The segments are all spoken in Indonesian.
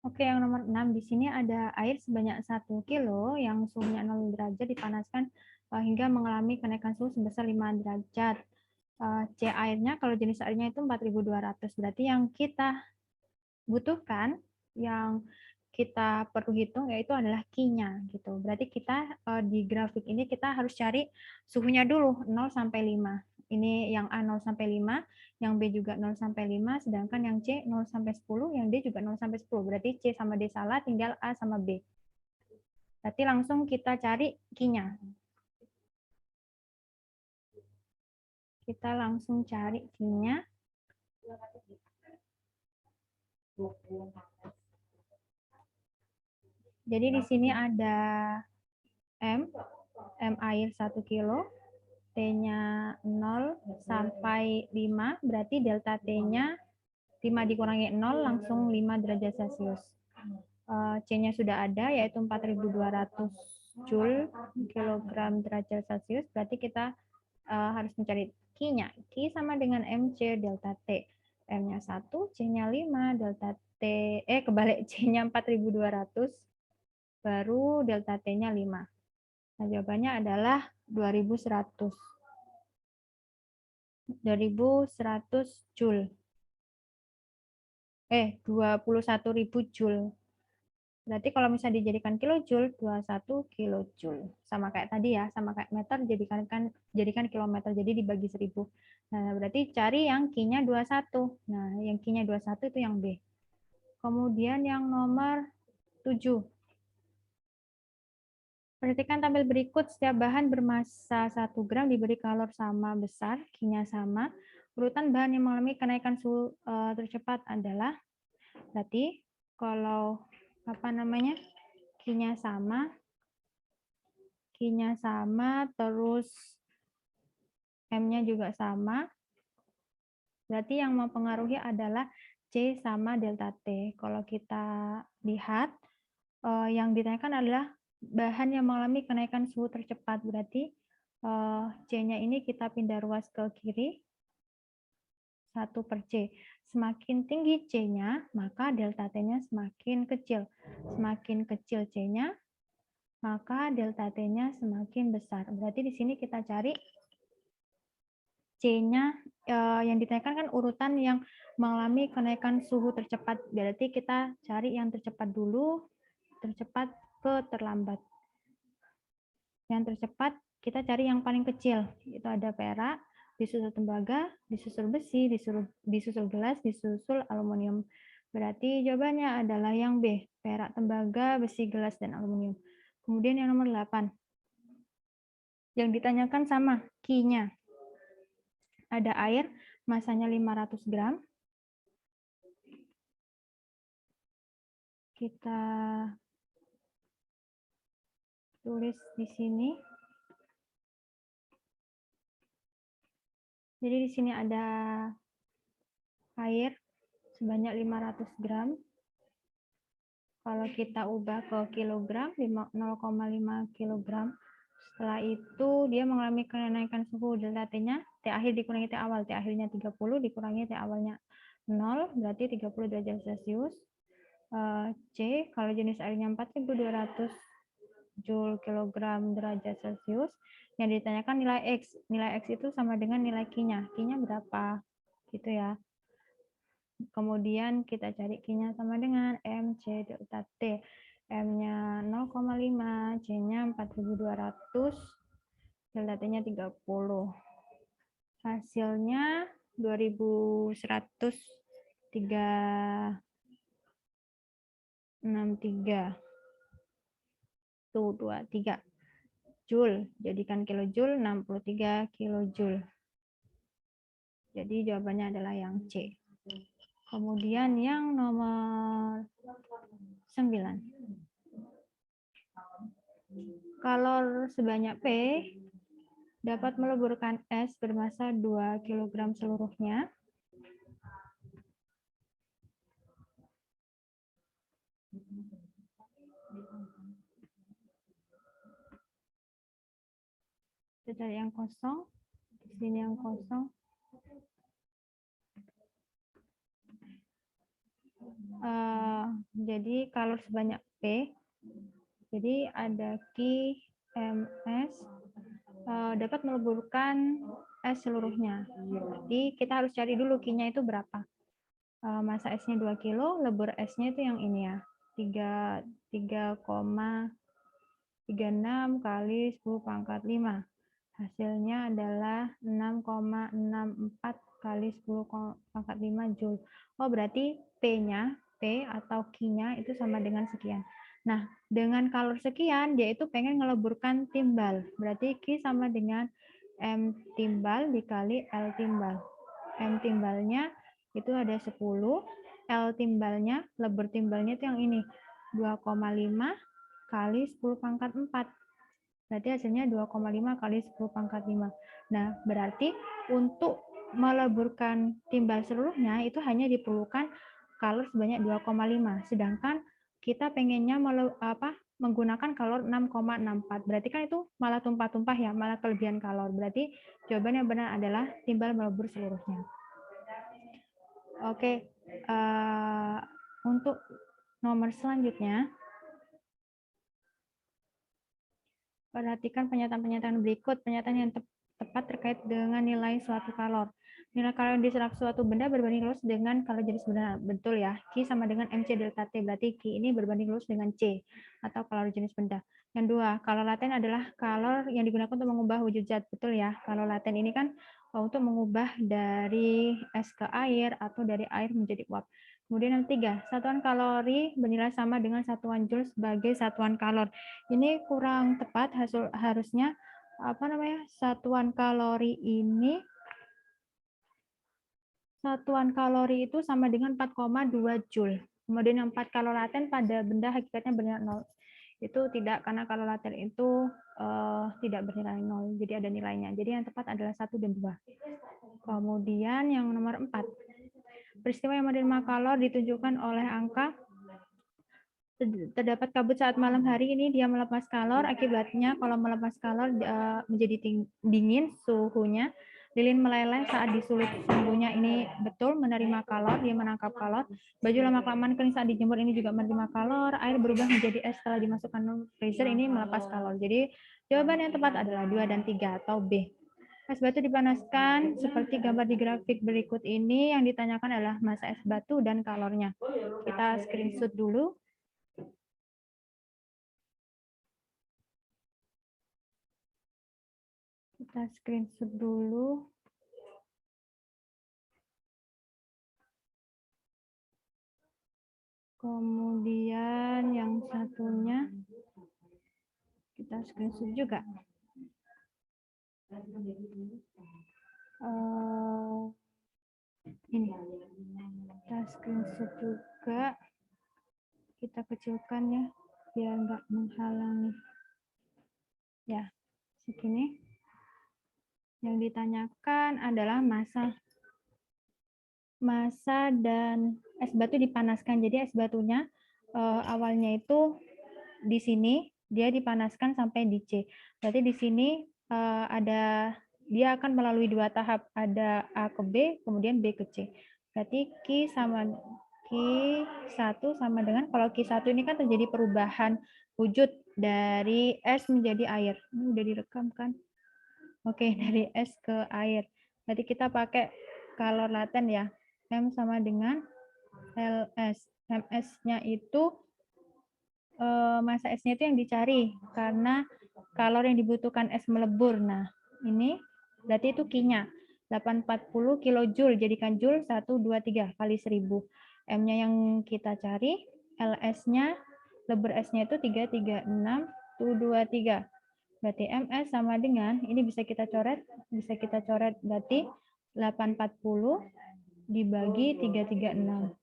Oke, yang nomor 6 di sini ada air sebanyak 1 kilo yang suhunya 0 derajat dipanaskan hingga mengalami kenaikan suhu sebesar 5 derajat. C airnya, kalau jenis airnya itu 4.200. Berarti yang kita butuhkan, yang kita perlu hitung yaitu adalah Q-nya gitu. Berarti kita di grafik ini kita harus cari suhunya dulu 0 sampai 5. Ini yang A 0 sampai 5, yang B juga 0 sampai 5, sedangkan yang C 0 sampai 10, yang D juga 0 sampai 10. Berarti C sama D salah, tinggal A sama B. Berarti langsung kita cari Q-nya. Kita langsung cari Q-nya. Jadi di sini ada M air 1 kilo, T-nya 0 sampai 5, berarti delta T-nya 5 dikurangi 0 langsung 5 derajat Celcius. C-nya sudah ada, yaitu 4.200 Joule kilogram derajat Celcius, berarti kita harus mencari Q-nya. Q sama dengan MC delta T. M-nya 1, C-nya 5, delta T, kebalik, C-nya 4.200, baru delta T-nya 5. Nah, jawabannya adalah 2100. 2100 Joule. 21.000 Joule. Berarti kalau misalnya dijadikan kilojoule, 21 kilojoule. Sama kayak tadi ya, sama kayak meter, jadikan kilometer, jadi dibagi 1000. Nah, berarti cari yang Q-nya 21. Nah, yang Q-nya 21 itu yang B. Kemudian yang nomor 7. Perhatikan tabel berikut, setiap bahan bermassa 1 gram diberi kalor sama besar, Q-nya sama. Urutan bahan yang mengalami kenaikan suhu tercepat adalah, berarti kalau Q-nya sama, terus M-nya juga sama, berarti yang mempengaruhi adalah C sama delta T. Kalau kita lihat, yang ditanyakan adalah bahan yang mengalami kenaikan suhu tercepat, berarti C-nya ini kita pindah ruas ke kiri, 1/C. Semakin tinggi C-nya, maka delta T-nya semakin kecil. Semakin kecil C-nya, maka delta T-nya semakin besar. Berarti di sini kita cari C-nya, yang ditanyakan kan urutan yang mengalami kenaikan suhu tercepat. Berarti kita cari yang tercepat dulu, tercepat ke terlambat. Yang tercepat kita cari yang paling kecil. Itu ada perak, disusul tembaga, disusul besi, disusul gelas, disusul aluminium. Berarti jawabannya adalah yang B, perak, tembaga, besi, gelas, dan aluminium. Kemudian yang nomor 8. Yang ditanyakan sama Q-nya. Ada air, masanya 500 gram. Kita tulis di sini. Jadi di sini ada air sebanyak 500 gram. Kalau kita ubah ke kilogram, 0,5 kilogram. Setelah itu dia mengalami kenaikan suhu delta T-nya, T akhir dikurangi T awal. T akhirnya 30 dikurangi T awalnya 0, berarti 30 derajat Celcius. C, kalau jenis airnya 4.200 Joule kilogram derajat Celcius, yang ditanyakan nilai X. Nilai X itu sama dengan nilai Q-nya. Q-nya berapa? Gitu ya. Kemudian kita cari Q-nya sama dengan MC delta T. M-nya 0,5, C-nya 4.200, delta T-nya 30. Hasilnya 2103.63. Tuh, 23 Joule. Jadikan kilojoule, 63 kilojoule. Jadi jawabannya adalah yang C. Kemudian yang nomor 9. Kalor sebanyak P dapat meleburkan es bermassa 2 kg seluruhnya. Kita cari yang kosong. Di sini yang kosong. jadi kalor sebanyak P. Jadi ada Q, MS, dapat meleburkan S seluruhnya. Jadi kita harus cari dulu Q-nya itu berapa. Massa S-nya 2 kilo, lebur S-nya itu yang ini ya. 3,36 kali 10 pangkat 5. Hasilnya adalah 6,64 kali 10 pangkat 5 Joule. Oh, berarti P-nya, P atau Q-nya itu sama dengan sekian. Nah, dengan kalor sekian, dia itu pengen ngeleburkan timbal. Berarti Q sama dengan M timbal dikali L timbal. M timbalnya itu ada 10, L timbalnya, lebur timbalnya itu yang ini, 2,5 kali 10 pangkat 4. Berarti hasilnya 2,5 kali 10 pangkat 5. Nah, berarti untuk meleburkan timbal seluruhnya itu hanya diperlukan kalor sebanyak 2,5. Sedangkan kita pengennya menggunakan kalor 6,64. Berarti kan itu malah tumpah-tumpah ya, malah kelebihan kalor. Berarti jawaban yang benar adalah timbal melebur seluruhnya. Oke, untuk nomor selanjutnya, perhatikan pernyataan-pernyataan berikut. Pernyataan yang tepat terkait dengan nilai suatu kalor. Nilai kalor yang diserap suatu benda berbanding lurus dengan kalor jenis benda. Betul ya, Q sama dengan MC delta T. Berarti Q ini berbanding lurus dengan C, atau kalor jenis benda. Yang dua, kalor laten adalah kalor yang digunakan untuk mengubah wujud zat. Betul ya, kalor laten ini kan untuk mengubah dari es ke air atau dari air menjadi uap. Kemudian yang tiga, satuan kalori bernilai sama dengan satuan joule sebagai satuan kalor. Ini kurang tepat, harusnya satuan kalori itu sama dengan 4,2 joule. Kemudian yang 4 kalor laten pada benda hakikatnya bernilai 0. Itu tidak, karena kalor laten itu tidak bernilai 0, jadi ada nilainya. Jadi yang tepat adalah 1 dan 2. Kemudian yang nomor 4. Peristiwa yang menerima kalor ditunjukkan oleh angka. Terdapat kabut saat malam hari, ini dia melepas kalor. Akibatnya kalau melepas kalor menjadi dingin suhunya. Lilin meleleh saat disulut sumbunya, ini betul menerima kalor, dia menangkap kalor. Baju lama-kelamaan kering saat dijemur, ini juga menerima kalor. Air berubah menjadi es setelah dimasukkan freezer, ini melepas kalor. Jadi jawaban yang tepat adalah 2 dan 3 atau B. Es batu dipanaskan seperti gambar di grafik berikut ini. Yang ditanyakan adalah massa es batu dan kalornya. Kita screenshot dulu. Kita screenshot dulu. Kemudian yang satunya kita screenshot juga. Ini kita screenshot juga. Kita kecilkan ya, biar nggak menghalangi. Ya, segini. Yang ditanyakan adalah massa dan es batu dipanaskan. Jadi es batunya awalnya itu di sini dia dipanaskan sampai di C. Berarti di sini dia akan melalui 2 tahap, ada A ke B, kemudian B ke C. Berarti Q1 sama dengan, kalau Q1 ini kan terjadi perubahan wujud dari es menjadi air. Ini udah direkam kan? Oke, dari es ke air. Berarti kita pakai kalor laten ya. M sama dengan LS. MS-nya itu massa S-nya itu yang dicari, karena kalor yang dibutuhkan es melebur. Nah, ini berarti itu Q-nya. 840 kilojoule, jadikan joule 123 kali 1000. M-nya yang kita cari, LS-nya, lebur S-nya itu 336,223. Berarti MS sama dengan, ini bisa kita coret berarti 840 dibagi 336.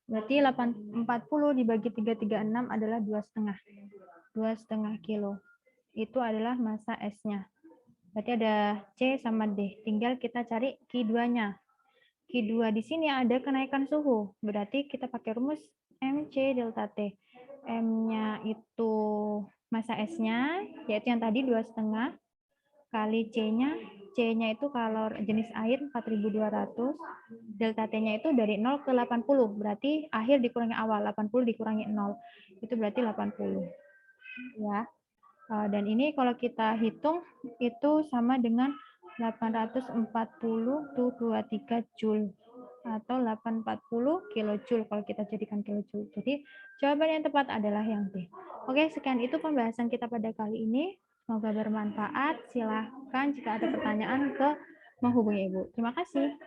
Berarti 840 dibagi 336 adalah 2,5 kilo. Itu adalah massa S-nya. Berarti ada C sama D. Tinggal kita cari Q2-nya. Q2 di sini ada kenaikan suhu. Berarti kita pakai rumus MC delta T. M-nya itu massa S-nya, yaitu yang tadi 2,5 kali C-nya itu kalor jenis air 4.200, delta T-nya itu dari 0 ke 80, berarti akhir dikurangi awal, 80 dikurangi 0, itu berarti 80. Ya. Dan ini kalau kita hitung, itu sama dengan 840-23 Joule, atau 840 kilojoule kalau kita jadikan kilojoule. Jadi jawaban yang tepat adalah yang B. Oke, sekian itu pembahasan kita pada kali ini. Semoga bermanfaat. Silahkan jika ada pertanyaan menghubungi Ibu. Terima kasih.